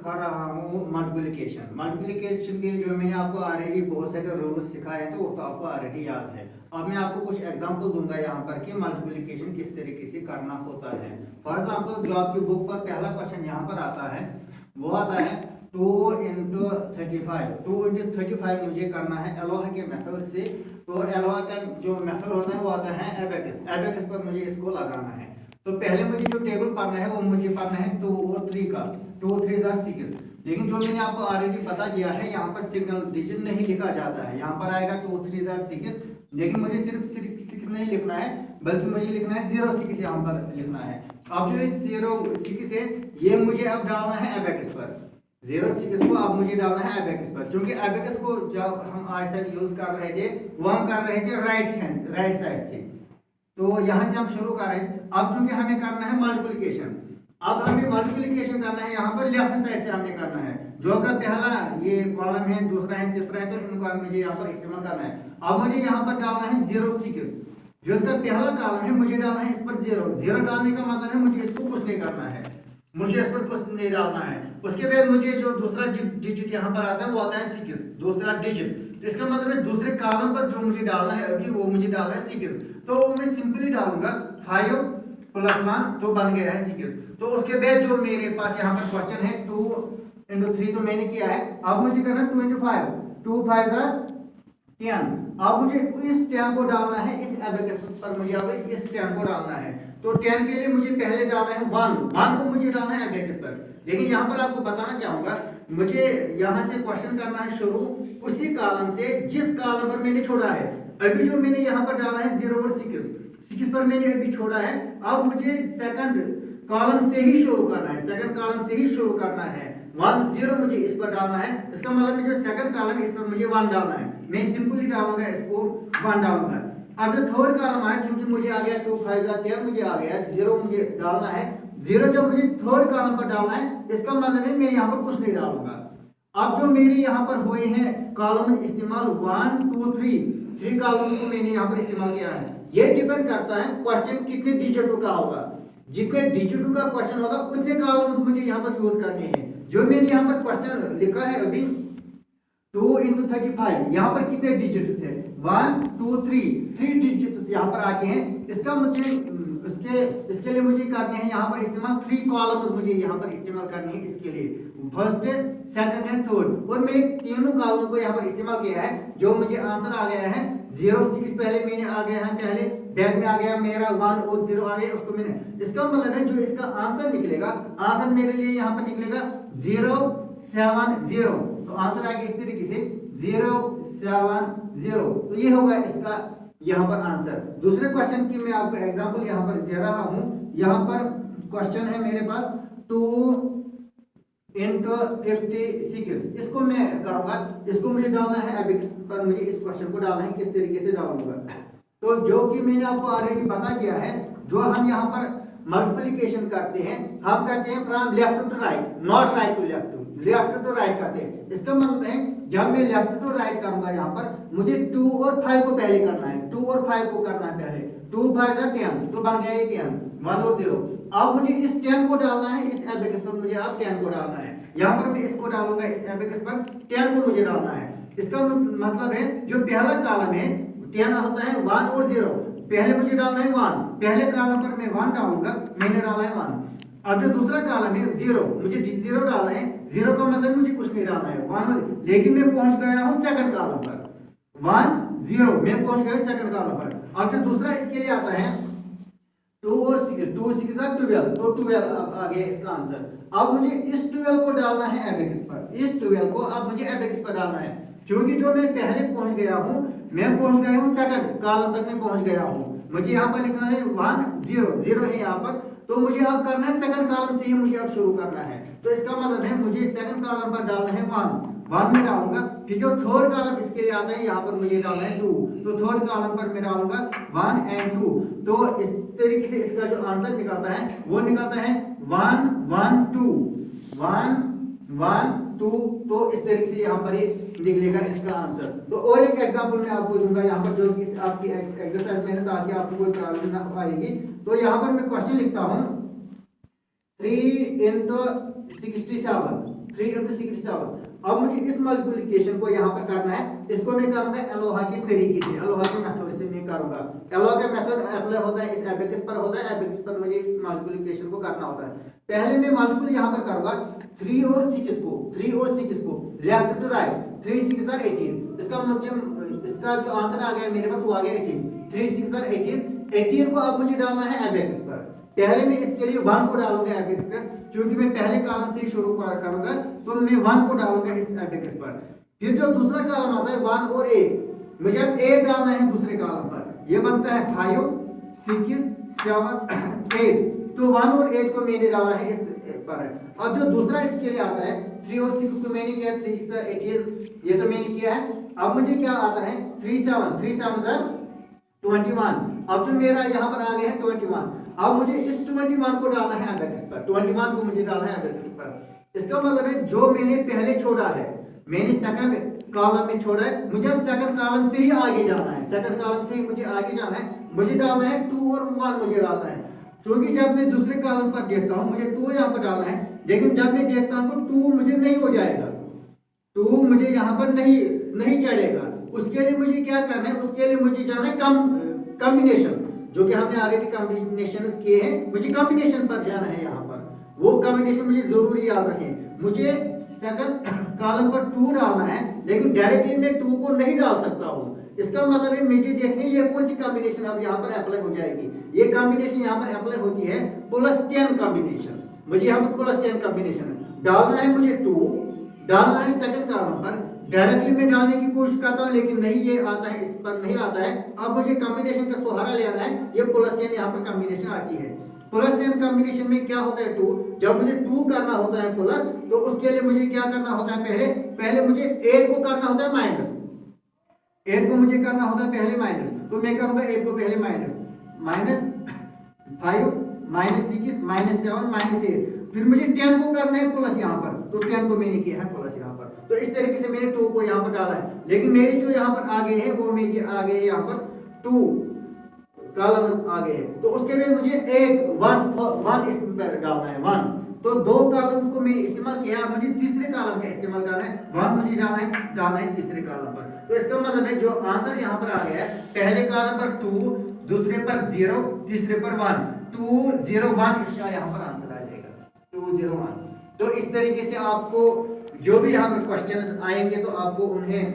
सिखा रहा हूँ मल्टीप्लिकेशन। मल्टीप्लिकेशन के लिए जो मैंने आपको ऑलरेडी बहुत सारे रूल्स सिखाए हैं तो वो तो आपको ऑलरेडी याद है। अब मैं आपको कुछ एग्जांपल दूंगा यहाँ पर कि मल्टीप्लिकेशन किस तरीके से करना होता है। फॉर एग्जांपल जो आपकी बुक पर पहला क्वेश्चन यहाँ पर आता है वो आता है 2 इंटू 35। 2 इंटू 35 मुझे करना है एलोहा के मेथड से। तो एलोहा का जो मेथड होता है वो आता है एबेकस। एबेकस पर मुझे इसको लगाना है। तो पहले मुझे जो टेबल पढ़ना है वो मुझे पढ़ना है 2 और 3 का। 2 3 6। लेकिन जो मैंने आपको ऑलरेडी बता दिया है यहाँ पर सिग्नल डिजिट नहीं लिखा जाता है। यहाँ पर आएगा 2 3 6। लेकिन मुझे सिर्फ 6 नहीं लिखना है बल्कि मुझे लिखना है 0 6 यहाँ पर लिखना है। अब जो 0 6 है ये मुझे अब डालना है एबेकस पर। 0 6 को अब मुझे डालना है एबेकस पर, क्योंकि एबेकस को जब हम आज तक यूज कर रहे थे वो हम कर रहे थे राइट साइड से। तो यहाँ से हम शुरू कर रहे हैं। अब चूंकि हमें करना है मल्टीप्लिकेशन, अब हमें मल्टीप्लिकेशन करना है यहाँ पर लेफ्ट साइड से हमने करना है। जो का पहला ये कॉलम है, दूसरा है, तीसरा है, तो इनको मुझे यहाँ पर इस्तेमाल करना है। अब मुझे यहाँ पर डालना है 0 6। जो इसका पहला कॉलम है मुझे डालना है इस पर 0 डालने का मतलब है मुझे इसको कुछ नहीं करना है, मुझे इस पर कुछ नहीं डालना है। उसके बाद मुझे जो दूसरा डिजिट यहाँ पर आता है वो आता है 6, दूसरा डिजिट। तो इसका मतलब है दूसरे कॉलम पर जो मुझे डालना है अभी वो मुझे डालना है 6। तो मैं सिंपली डालूंगा 5 प्लस 1 तो बन गया है 6। तो उसके बाद जो मेरे पास यहाँ पर क्वेश्चन है 2 इंटू 3 तो मैंने किया है। अब मुझे करना है 2 इंटू 5। 2 5 10। अब मुझे इस 10 को डालना है इस एबेकस पर, मुझे अब इस 10 को डालना है। तो 10 के लिए मुझे पहले डालना है 1 को मुझे डालना है एबेकस पर। लेकिन यहाँ पर आपको बताना चाहूंगा मुझे यहाँ से क्वेश्चन करना है शुरू उसी कॉलम से जिस कॉलम पर मैंने छोड़ा है। अभी जो मैंने यहाँ पर डाला है 0 और 6 पर मैंने अभी छोड़ा है। अब मुझे सेकंड कॉलम से ही शुरू करना है, सेकंड कॉलम से ही शुरू करना है। 1 0 मुझे इस पर डालना है। इसका मतलब जो सेकंड कॉलम है इस पर मुझे 1 डालना है। मैं सिंपली डालूंगा इसको 1 डालूंगा। अब जो थर्ड कॉलम है क्योंकि मुझे आ गया 2 5 10 मुझे आ गया 0 मुझे डालना है। 0 जब मुझे थर्ड कॉलम पर डालना है इसका मतलब है मैं यहाँ पर कुछ नहीं डालूंगा। अब जो मेरे यहाँ पर हुए हैं कॉलम इस्तेमाल 1 2 3 कॉलम को मैंने यहाँ पर इस्तेमाल किया है। ये डिपेंड करता है क्वेश्चन कितने डिजिटों का होगा। जितने डिजिटों का क्वेश्चन होगा उतने कॉलम्स मुझे यहाँ पर यूज करने हैं। जो मैंने यहाँ पर क्वेश्चन लिखा है अभी 2 इंटू 35 यहाँ पर कितने डिजिट्स है 1 2 3 डिजिट्स यहाँ पर आके हैं। इसका मुझे इसके लिए मुझे करने हैं यहाँ पर इस्तेमाल 3 कॉलम्स मुझे यहाँ पर इस्तेमाल करने हैं। इसके लिए फर्स्ट सेकंड एंड थर्ड और मैंने तीनों कॉलम को यहाँ पर इस्तेमाल किया है। जो मुझे आंसर आ गया है 0 6 पहले मैंने आ गया है, पहले बैग में आ गया मेरा 1 और 0 आ गया उसको मैंने। इसका मतलब है जो इसका आंसर निकलेगा, आंसर मेरे लिए यहाँ पर निकलेगा 0 7 0। तो आंसर आएगा इस तरीके से 0 7 0। तो ये होगा इसका यहाँ पर आंसर। दूसरे क्वेश्चन की मैं आपको एग्जांपल यहाँ पर दे रहा हूँ। यहाँ पर क्वेश्चन है मेरे पास 2 इंटू 56। इसको मैं करूंगा, इसको मुझे डालना है एबेकस पर, मुझे इस क्वेश्चन को डालना है किस तरीके से डालूंगा। तो जो कि मैंने आपको ऑलरेडी बता दिया है, जो हम यहाँ पर मल्टीप्लिकेशन करते हैं हम करते हैं from left to right, not right to left, left to right करते हैं। इसका मतलब है जब मैं लेफ्ट टू राइट करूंगा यहाँ पर मुझे 2 और 5 को पहले करना है, 2 और 5 को करना है पहले। 2 5 10 तो बन गया ये 10, 1 और 0। अब मुझे इस 10 को डालना है इस एबेकस पर, मुझे अब 10 को डालना है। यहाँ पर मैं इसको डालूंगा इस एबेकस पर, 10 को मुझे डालना है। इसका मतलब है जो पहला कॉलम है 10 होता है 1 और 0, पहले मुझे डालना है 1, पहले कॉलम पर मैं 1 डालूंगा, मैंने डाला है 1। अब जो दूसरा कॉलम है 0, मुझे 0 डालना है। 0 का मतलब मुझे कुछ नहीं डालना है 1, लेकिन मैं पहुंच गया हूं सेकंड कॉलम पर 1 0, मैं पहुंच गया सेकंड कॉलम पर। अब जो दूसरा इसके लिए आता है 2 और 6, 2 6 12, तो 12 अब आ गया इसका आंसर। अब मुझे इस 12 को डालना है एबेकस पर, इस 12 को अब मुझे एबेकस पर डालना है। क्योंकि जो मैं पहले पहुंच गया हूं, मैं पहुंच गया हूं सेकंड कॉलम तक मैं पहुंच गया हूं। मुझे यहाँ पर लिखना है 1 0 0 है यहाँ पर, तो मुझे अब करना है सेकंड कॉलम से ही मुझे अब शुरू करना है। तो इसका मतलब है मुझे सेकंड कॉलम पर डालना है 1 में डालूंगा। फिर जो थर्ड कॉलम इसके लिए आता है यहाँ पर मुझे डालना है 2, तो थर्ड कॉलम पर मैं डालूंगा 1 और 2। तो इस तरीके से इसका जो आंसर निकलता है वो निकलता है 1 1 2 1 1 2। तो इस तरीके से यहाँ पर ही निकलेगा इसका आंसर। तो और एक एग्जांपल मैं आपको दूंगा यहाँ पर, जो कि आपकी एक्सरसाइज में है, ताकि आपको कोई प्रॉब्लम ना आएगी। तो यहाँ पर मैं क्वेश्चन लिखता हूँ 3 इंटू 67। 3 into 67। अब मुझे इस मल्टीप्लिकेशन को यहाँ पर करना है, इसको मैं करूंगा एलोहा के तरीके से, एलोहा के मेथड से मैं करूंगा। एलोहा का मेथड अप्लाई होता है इस एबेकस पर, होता है एबेकस पर मुझे इस मल्टीप्लिकेशन को करना होता है। पहले मैं मल्टीपल यहाँ पर करूंगा 3 और 6 को लेफ्ट टू राइट, 3 6 are 18। इसका जो आंसर आ गया मेरे पास वो आ गया 18, 3 6 are 18 को अब मुझे डालना है एबेकस पर। पहले मैं इसके लिए 1 को डालूंगा एबेकस पर, क्योंकि मैं पहले कॉलम से शुरू करूंगा तो मैं 1 को डालूंगा इस एबेकस पर। फिर जो दूसरा कॉलम आता है 1 और 8, मुझे अब 8 डालना है दूसरे कॉलम पर, ये बनता है 5 6 7 8। तो 1 और 8 को मैंने डाला है इस पर है। अब जो दूसरा इसके लिए आता है 3 और 6 को मैंने किया 3 6 18, ये तो मैंने किया है। अब मुझे क्या आता है 3 7 21। अब जो मेरा यहाँ पर आ गया है 21, अब मुझे इस 21 को डालना है एबेकस पर, 21 को मुझे डालना है एबेकस पर। इसका मतलब है जो मैंने पहले छोड़ा है, मैंने सेकंड कॉलम में छोड़ा है, मुझे अब सेकंड कॉलम से ही आगे जाना है, सेकंड कॉलम से ही मुझे आगे जाना है। मुझे डालना है 2 और 1 मुझे डालना है, क्योंकि जब मैं दूसरे कॉलम पर देखता हूँ मुझे 2 यहाँ पर डालना है, लेकिन जब मैं देखता हूँ तो 2 मुझे नहीं हो जाएगा, 2 मुझे यहाँ पर नहीं चढ़ेगा। उसके लिए मुझे क्या करना है, उसके लिए मुझे जाना है कॉम्बिनेशन, जो कि हमने ऑलरेडी कॉम्बिनेशन किए हैं, मुझे कॉम्बिनेशन पर जाना है। यहाँ पर वो कॉम्बिनेशन मुझे जरूरी याद रखें, मुझे सेकंड कॉलम पर 2 डालना है, लेकिन डायरेक्टली मैं 2 को नहीं डाल सकता हूँ। इसका मतलब है मुझे देखनी ये कौन सी कॉम्बिनेशन अब यहाँ पर अप्लाई हो जाएगी। ये कॉम्बिनेशन यहाँ पर अप्लाई होती है +10 कॉम्बिनेशन। मुझे यहाँ पर +10 कॉम्बिनेशन डालना है, मुझे 2 डालना है सेकंड कॉलम पर। डायरेक्टली मैं डालने की कोशिश करता हूँ लेकिन नहीं ये आता है, इस पर नहीं आता है। अब मुझे कॉम्बिनेशन का सहारा लेना है, ये +10 यहाँ पर कॉम्बिनेशन आती है। +10 कॉम्बिनेशन में क्या होता है 2, जब मुझे 2 करना होता है प्लस, तो उसके लिए मुझे क्या करना होता है, पहले मुझे 8 को करना होता है माइनस, 8 को मुझे करना होता है पहले माइनस। तो मैं करूंगा 8 को पहले -5 -6 -7 -8, फिर मुझे 10 को करना है प्लस यहाँ पर, तो 10 को मैंने किया है प्लस यहाँ पर। तो इस तरीके से मैंने 2 को यहाँ पर डाला है, लेकिन मेरी जो यहाँ पर आ गए हैं वो मेरी आ गए यहाँ पर 2 कॉलम आ गए हैं। तो उसके लिए मुझे 1 इसमें डालना है 1। तो 2 कॉलम को मैंने इस्तेमाल किया, मुझे तीसरे कॉलम का इस्तेमाल करना है, 1 मुझे डालना है तीसरे कॉलम पर। तो इसका मतलब है जो आंसर यहाँ पर आ गया है, पहले कॉलम पर 2, दूसरे पर 0, तीसरे पर 1, 2 0 1 इसका यहाँ पर आंसर आ जाएगा 2 0 1। तो इस तरीके से आपको जो भी यहाँ पर क्वेश्चन आएंगे तो आपको उन्हें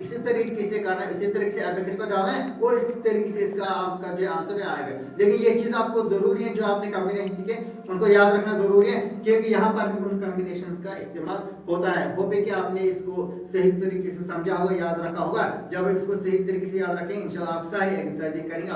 इसी तरीके से करना है, इसी तरीके से एबेकस पर डालना है और इसी तरीके से इसका आपका जो आंसर आएगा। लेकिन ये चीज आपको जरूरी है, जो आपने कॉम्बिनेशन सीखे उनको याद रखना जरूरी है, क्योंकि यहाँ पर भी उन कॉम्बिनेशन का इस्तेमाल होता है। होप है कि आपने इसको सही तरीके से समझा होगा, याद रखा होगा। जब इसको सही तरीके से याद रखेंगे इंशाल्लाह आप सारी एक्सरसाइज करेंगे।